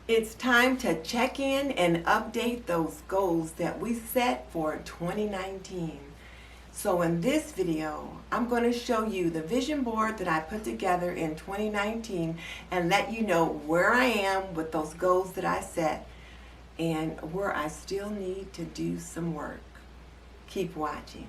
It's time to check in and update those goals that we set for 2019. So in this video, I'm going to show you the vision board that I put together in 2019 and let you know where I am with those goals that I set and where I still need to do some work. Keep watching.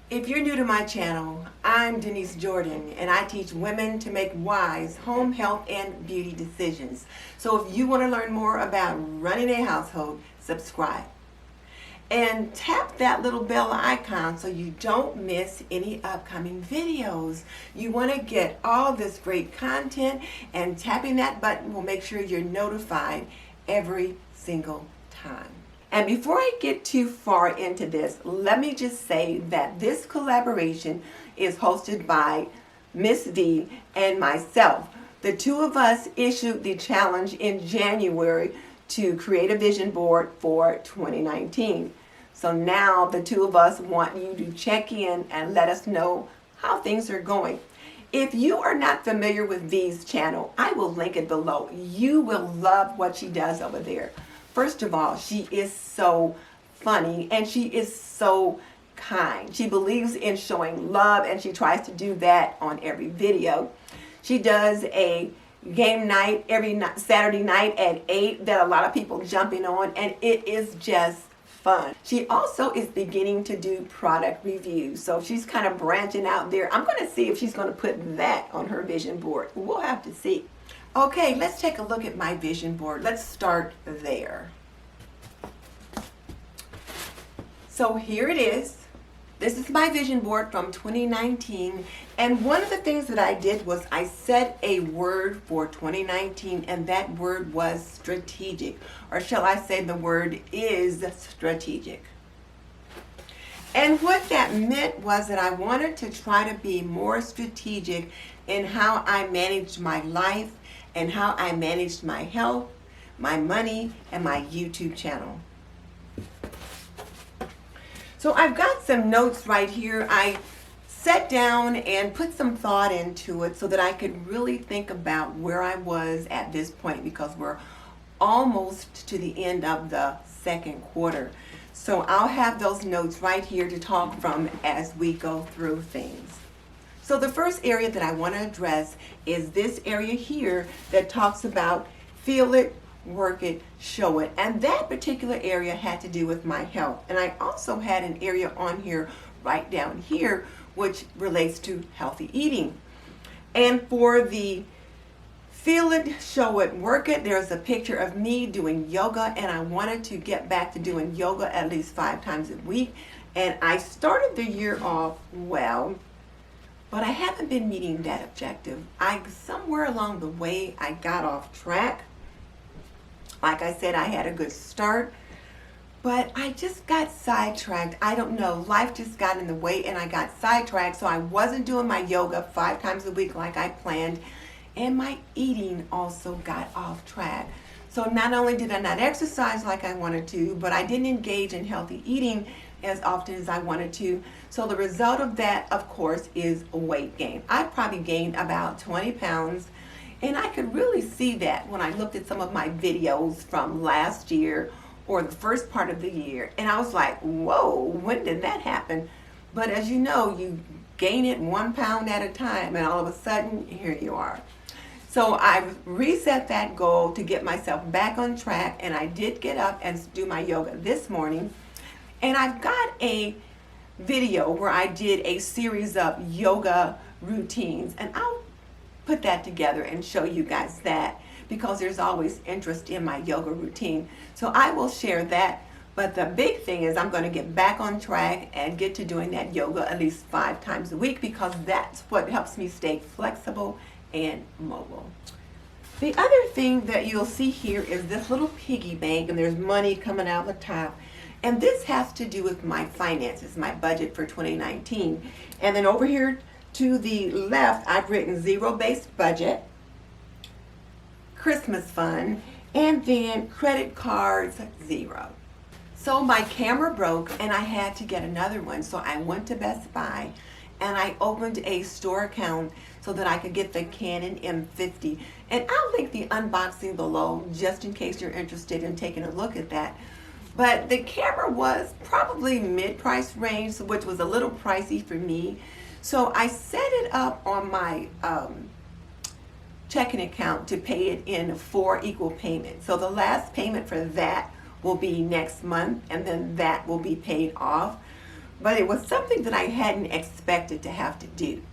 If you're new to my channel, I'm Denise Jordan, and I teach women to make wise home, health, and beauty decisions. So if you want to learn more about running a household, subscribe. And tap that little bell icon so you don't miss any upcoming videos. You want to get all this great content, and tapping that button will make sure you're notified every single time. And before I get too far into this, let me just say that this collaboration is hosted by Mrs Vee and myself. The two of us issued the challenge in January to create a vision board for 2019. So now the two of us want you to check in and let us know how things are going. If you are not familiar with Vee's channel, I will link it below. You will love what she does over there. First of all, she is so funny and she is so kind. She believes in showing love and she tries to do that on every video. She does a game night every Saturday night at 8 that a lot of people jumping on, and it is just fun. She also is beginning to do product reviews, so she's kind of branching out there. I'm going to see if she's going to put that on her vision board. We'll have to see. Okay, let's take a look at my vision board. Let's start there. So here it is. This is my vision board from 2019, and one of the things that I did was I set a word for 2019, and that word was strategic, or shall I say the word is strategic. And what that meant was that I wanted to try to be more strategic in how I managed my life and how I managed my health, my money, and my YouTube channel. So I've got some notes right here. I sat down and put some thought into it so that I could really think about where I was at this point, because we're almost to the end of the second quarter. So I'll have those notes right here to talk from as we go through things. So the first area that I want to address is this area here that talks about feel it, work it, show it. And that particular area had to do with my health. And I also had an area on here right down here which relates to healthy eating. And for the feel it, show it, work it, there's a picture of me doing yoga, and I wanted to get back to doing yoga at least 5 times a week. And I started the year off well, but I haven't been meeting that objective. Somewhere along the way, I got off track. Like I said, I had a good start, but I just got sidetracked. I don't know, life just got in the way and I got sidetracked, so I wasn't doing my yoga 5 times a week like I planned, and my eating also got off track. So not only did I not exercise like I wanted to, but I didn't engage in healthy eating as often as I wanted to. So the result of that, of course, is weight gain. I probably gained about 20 pounds. And I could really see that when I looked at some of my videos from last year or the first part of the year. And I was like, whoa, when did that happen? But as you know, you gain it 1 pound at a time, and all of a sudden, here you are. So I've reset that goal to get myself back on track, and I did get up and do my yoga this morning. And I've got a video where I did a series of yoga routines, and I'll put that together and show you guys that, because there's always interest in my yoga routine. So I will share that, but the big thing is I'm going to get back on track and get to doing that yoga at least 5 times a week, because that's what helps me stay flexible and mobile. The other thing that you'll see here is this little piggy bank, and there's money coming out the top. And this has to do with my finances, my budget for 2019. And then over here to the left, I've written zero-based budget, Christmas fund, and then credit cards, 0. So my camera broke and I had to get another one. So I went to Best Buy and I opened a store account so that I could get the Canon M50. And I'll link the unboxing below just in case you're interested in taking a look at that. But the camera was probably mid-price range, which was a little pricey for me. So I set it up on my checking account to pay it in 4 equal payments. So the last payment for that will be next month, and then that will be paid off. But it was something that I hadn't expected to have to do.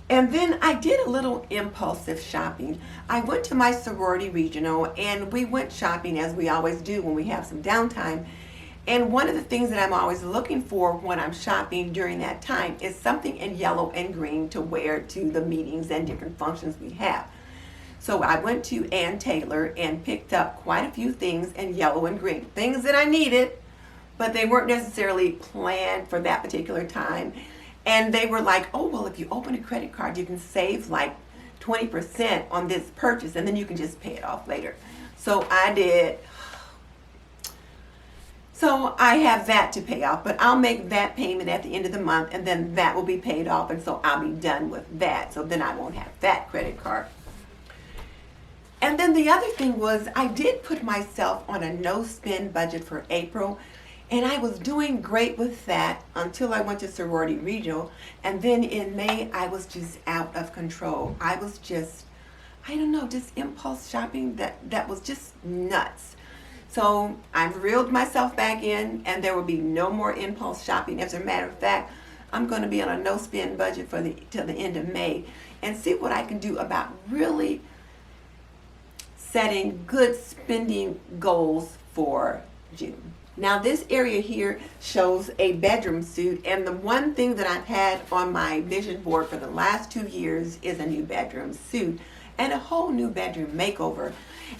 And then I did a little impulsive shopping. I went to my sorority regional and we went shopping as we always do when we have some downtime. And one of the things that I'm always looking for when I'm shopping during that time is something in yellow and green to wear to the meetings and different functions we have. So I went to Ann Taylor and picked up quite a few things in yellow and green. Things that I needed, but they weren't necessarily planned for that particular time. And they were like, oh, well, if you open a credit card, you can save like 20% on this purchase, and then you can just pay it off later. So I did. So I have that to pay off, but I'll make that payment at the end of the month, and then that will be paid off, and so I'll be done with that. So then I won't have that credit card. And then the other thing was I did put myself on a no-spend budget for April. And I was doing great with that until I went to sorority regional. And then in May, I was just out of control. I was just, I don't know, just impulse shopping that was just nuts. So I've reeled myself back in, and there will be no more impulse shopping. As a matter of fact, I'm going to be on a no-spend budget till the end of May and see what I can do about really setting good spending goals for June. Now this area here shows a bedroom suit, and the one thing that I've had on my vision board for the last 2 years is a new bedroom suit and a whole new bedroom makeover.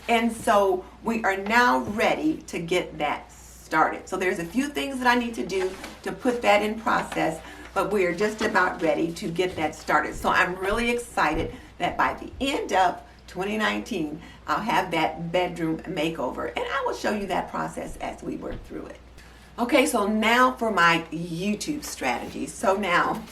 And so we are now ready to get that started. So there's a few things that I need to do to put that in process, but we are just about ready to get that started. So I'm really excited that by the end of 2019, I'll have that bedroom makeover, and I will show you that process as we work through it. Okay, so now for my YouTube strategy. So now,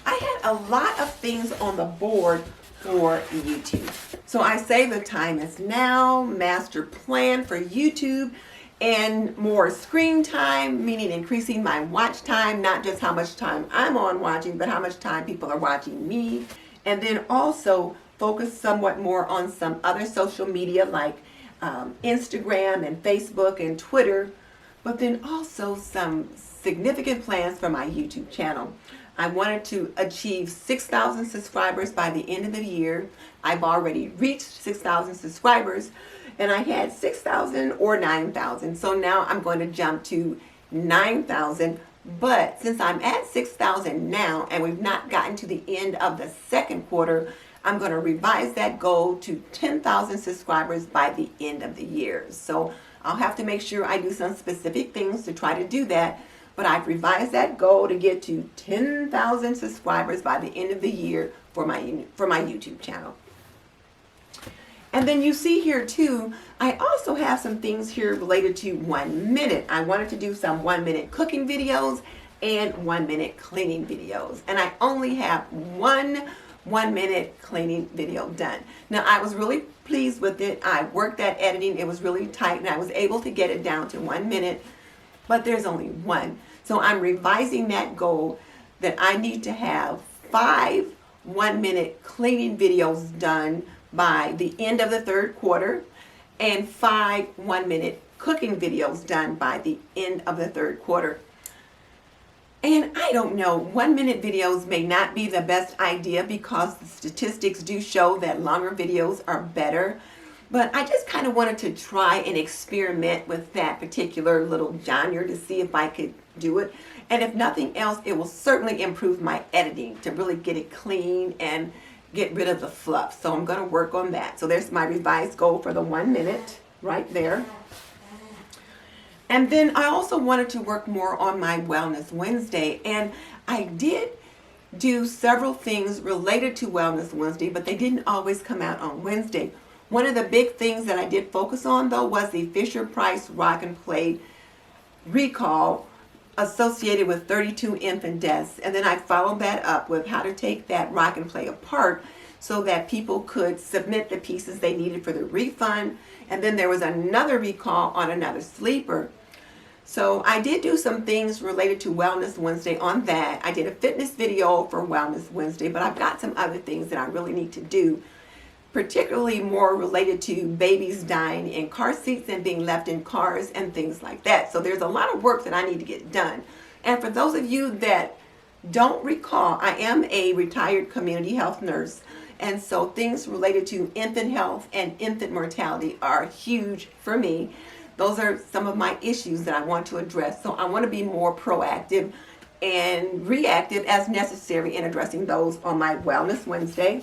I had a lot of things on the board for YouTube. So I say the time is now, master plan for YouTube, and more screen time, meaning increasing my watch time, not just how much time I'm on watching, but how much time people are watching me. And then also focus somewhat more on some other social media like Instagram and Facebook and Twitter, but then also some significant plans for my YouTube channel. I wanted to achieve 6,000 subscribers by the end of the year. I've already reached 6,000 subscribers, and I had 6,000 or 9,000. So now I'm going to jump to 9,000. But since I'm at 6,000 now and we've not gotten to the end of the second quarter, I'm going to revise that goal to 10,000 subscribers by the end of the year. So I'll have to make sure I do some specific things to try to do that. But I've revised that goal to get to 10,000 subscribers by the end of the year for my YouTube channel. And then you see here too, I also have some things here related to 1 minute. I wanted to do some 1 minute cooking videos and 1 minute cleaning videos. And I only have one 1 minute cleaning video done. Now I was really pleased with it. I worked at editing. It was really tight and I was able to get it down to 1 minute, but there's only one. So I'm revising that goal that I need to have 5 1 minute cleaning videos done by the end of the third quarter and 5 1 minute cooking videos done by the end of the third quarter. And I don't know, 1 minute videos may not be the best idea because the statistics do show that longer videos are better. But I just kind of wanted to try and experiment with that particular little genre to see if I could do it. And if nothing else, it will certainly improve my editing to really get it clean and get rid of the fluff. So I'm going to work on that. So there's my revised goal for the 1 minute right there. And then I also wanted to work more on my Wellness Wednesday. And I did do several things related to Wellness Wednesday, but they didn't always come out on Wednesday. One of the big things that I did focus on though was the Fisher-Price Rock and Plate recall associated with 32 infant deaths. And then I followed that up with how to take that rock and plate apart so that people could submit the pieces they needed for the refund. And then there was another recall on another sleeper. So I did do some things related to Wellness Wednesday on that. I did a fitness video for Wellness Wednesday, but I've got some other things that I really need to do, particularly more related to babies dying in car seats and being left in cars and things like that. So there's a lot of work that I need to get done. And for those of you that don't recall, I am a retired community health nurse. And so things related to infant health and infant mortality are huge for me. Those are some of my issues that I want to address. So I want to be more proactive and reactive as necessary in addressing those on my Wellness Wednesday.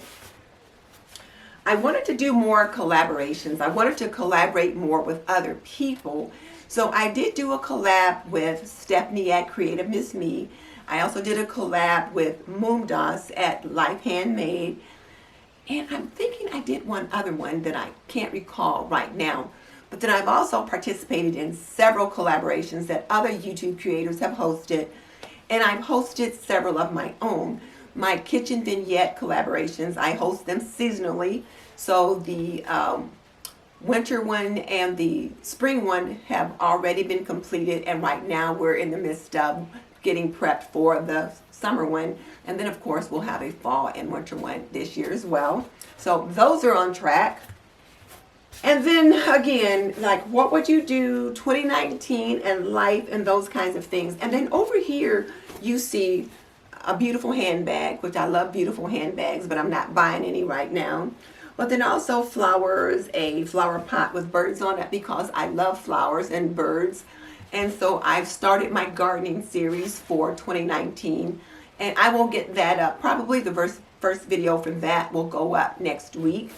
I wanted to do more collaborations. I wanted to collaborate more with other people. So I did do a collab with Stephanie at Creative Miss Me. I also did a collab with Moomdas at Life Handmade. And I'm thinking I did one other one that I can't recall right now. But then I've also participated in several collaborations that other YouTube creators have hosted. And I've hosted several of my own. My kitchen vignette collaborations, I host them seasonally. So the winter one and the spring one have already been completed. And right now we're in the midst of getting prepped for the summer one. And then of course we'll have a fall and winter one this year as well. So those are on track. And then again, like what would you do 2019 and life and those kinds of things. And then over here you see a beautiful handbag, which I love beautiful handbags, but I'm not buying any right now. But then also flowers, a flower pot with birds on it because I love flowers and birds. And so I've started my gardening series for 2019. And I will get that up. Probably the first video for that will go up next week.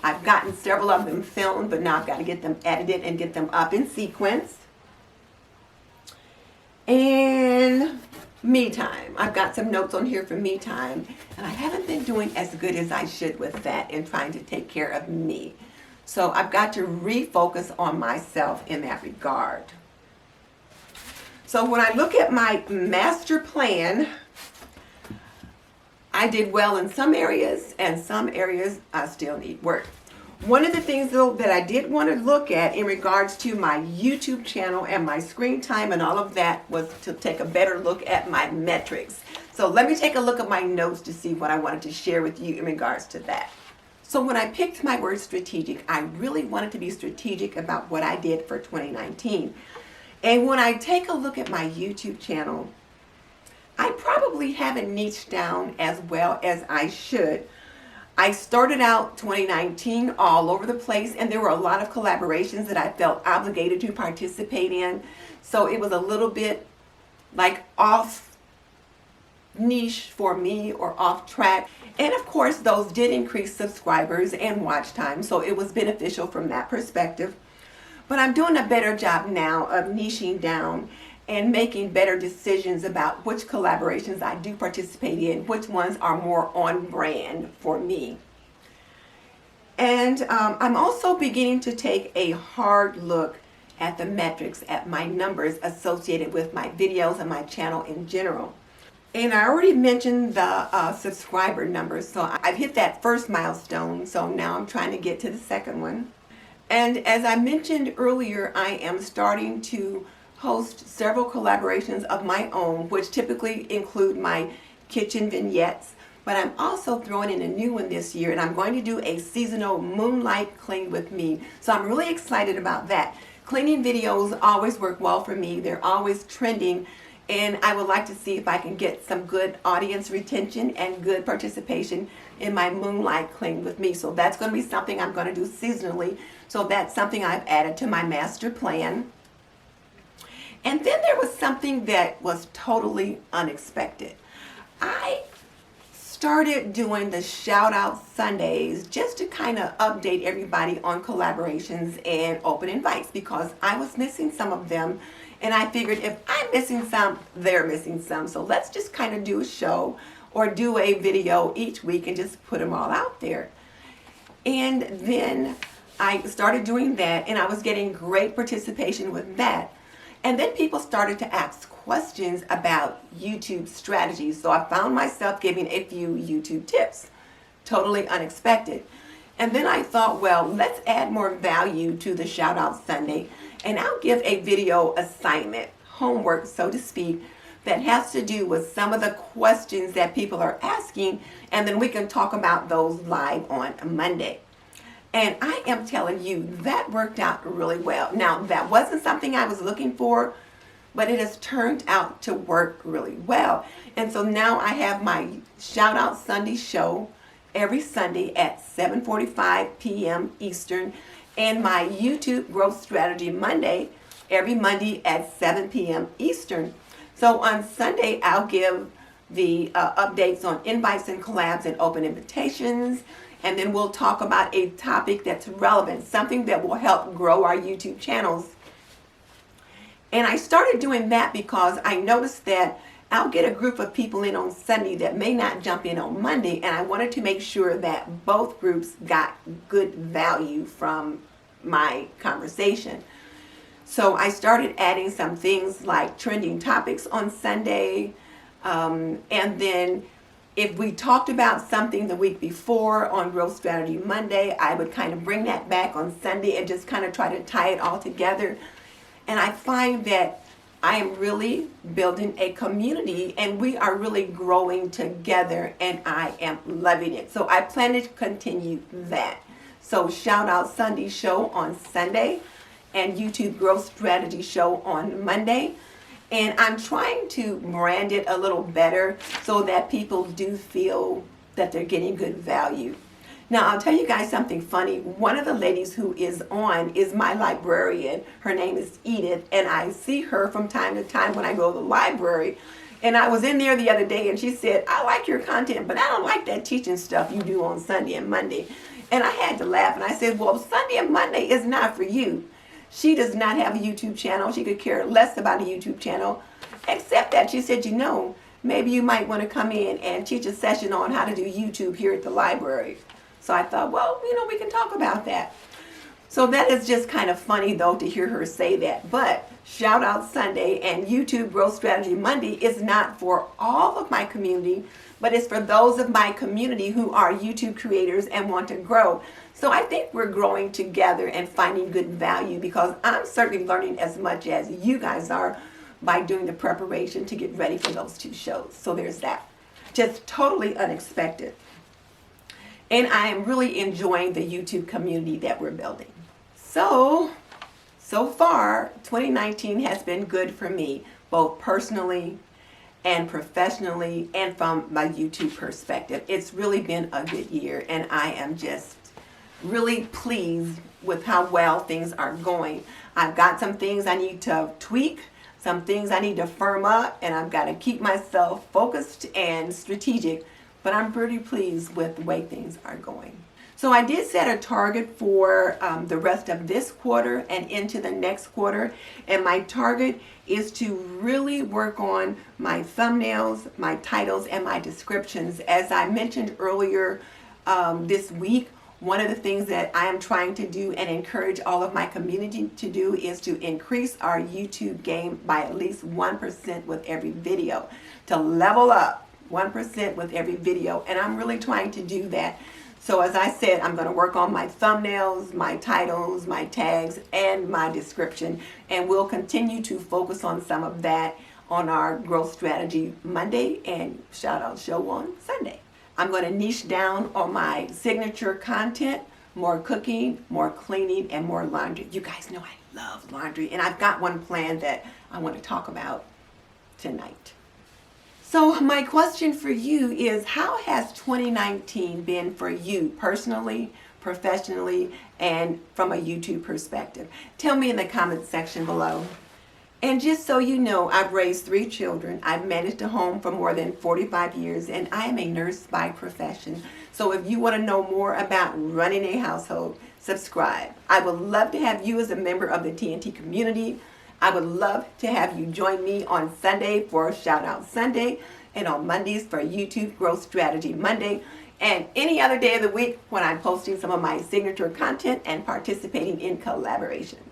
I've gotten several of them filmed, but now I've got to get them edited and get them up in sequence. And me time. I've got some notes on here for me time. And I haven't been doing as good as I should with that in trying to take care of me. So I've got to refocus on myself in that regard. So when I look at my master plan, I did well in some areas, and some areas I still need work. One of the things though that I did want to look at in regards to my YouTube channel and my screen time and all of that was to take a better look at my metrics. So let me take a look at my notes to see what I wanted to share with you in regards to that. So when I picked my word strategic, I really wanted to be strategic about what I did for 2019. And when I take a look at my YouTube channel, I probably haven't niched down as well as I should. I started out 2019 all over the place, and there were a lot of collaborations that I felt obligated to participate in. So it was a little bit like off niche for me or off track. And of course, those did increase subscribers and watch time, so it was beneficial from that perspective. But I'm doing a better job now of niching down and making better decisions about which collaborations I do participate in, which ones are more on brand for me. And I'm also beginning to take a hard look at the metrics, at my numbers associated with my videos and my channel in general. And I already mentioned the subscriber numbers, so I've hit that first milestone, so now I'm trying to get to the second one. And as I mentioned earlier, I am starting to host several collaborations of my own, which typically include my kitchen vignettes. But I'm also throwing in a new one this year, and I'm going to do a seasonal moonlight clean with me. So I'm really excited about that. Cleaning videos always work well for me. They're always trending, and I would like to see if I can get some good audience retention and good participation in my moonlight clean with me. So that's going to be something I'm going to do seasonally. So that's something I've added to my master plan. And then there was something that was totally unexpected. I started doing the Shoutout Sundays just to kind of update everybody on collaborations and open invites because I was missing some of them. And I figured if I'm missing some, they're missing some. So let's just kind of do a show or do a video each week and just put them all out there. And then I started doing that, and I was getting great participation with that. And then people started to ask questions about YouTube strategies. So I found myself giving a few YouTube tips, totally unexpected. And then I thought, well, let's add more value to the Shoutout Sunday, and I'll give a video assignment, homework, so to speak, that has to do with some of the questions that people are asking, and then we can talk about those live on Monday. And I am telling you, that worked out really well. Now, that wasn't something I was looking for, but it has turned out to work really well. And so now I have my Shoutout Sunday show every Sunday at 7:45 p.m. Eastern, and my YouTube Growth Strategy Monday every Monday at 7 p.m. Eastern. So on Sunday, I'll give the updates on invites and collabs and open invitations, and then we'll talk about a topic that's relevant, something that will help grow our YouTube channels. And I started doing that because I noticed that I'll get a group of people in on Sunday that may not jump in on Monday, and I wanted to make sure that both groups got good value from my conversation. So I started adding some things like trending topics on Sunday, and then if we talked about something the week before on Growth Strategy Monday, I would kind of bring that back on Sunday and just kind of try to tie it all together. And I find that I am really building a community, and we are really growing together, and I am loving it. So I plan to continue that. So Shoutout Sunday show on Sunday and YouTube Growth Strategy show on Monday. And I'm trying to brand it a little better so that people do feel that they're getting good value. Now, I'll tell you guys something funny. One of the ladies who is on is my librarian. Her name is Edith, and I see her from time to time when I go to the library. And I was in there the other day, and she said, I like your content, but I don't like that teaching stuff you do on Sunday and Monday. And I had to laugh, and I said, well, Sunday and Monday is not for you. She does not have a YouTube channel. She could care less about a YouTube channel, except that she said, you know, maybe you might want to come in and teach a session on how to do YouTube here at the library. So I thought, well, you know, we can talk about that. So that is just kind of funny, though, to hear her say that. But Shoutout Sunday and YouTube Growth Strategy Monday is not for all of my community, but it's for those of my community who are YouTube creators and want to grow. So I think we're growing together and finding good value, because I'm certainly learning as much as you guys are by doing the preparation to get ready for those two shows. So there's that. Just totally unexpected. And I am really enjoying the YouTube community that we're building. So far, 2019 has been good for me, both personally and professionally, and from my YouTube perspective. It's really been a good year, and I am just really pleased with how well things are going. I've got some things I need to tweak, some things I need to firm up, and I've got to keep myself focused and strategic, but I'm pretty pleased with the way things are going. So I did set a target for the rest of this quarter and into the next quarter, and my target is to really work on my thumbnails, my titles, and my descriptions. As I mentioned earlier this week, one of the things that I am trying to do and encourage all of my community to do is to increase our YouTube game by at least 1% with every video, to level up 1% with every video, and I'm really trying to do that. So as I said, I'm going to work on my thumbnails, my titles, my tags, and my description, and we'll continue to focus on some of that on our Growth Strategy Monday and Shoutout Show on Sunday. I'm going to niche down on my signature content, more cooking, more cleaning, and more laundry. You guys know I love laundry, and I've got one planned that I want to talk about tonight. So my question for you is, how has 2019 been for you personally, professionally, and from a YouTube perspective? Tell me in the comments section below. And just so you know, I've raised 3 children. I've managed a home for more than 45 years, and I am a nurse by profession. So if you want to know more about running a household, subscribe. I would love to have you as a member of the TNT community. I would love to have you join me on Sunday for Shoutout Sunday, and on Mondays for YouTube Growth Strategy Monday. and any other day of the week when I'm posting some of my signature content and participating in collaborations.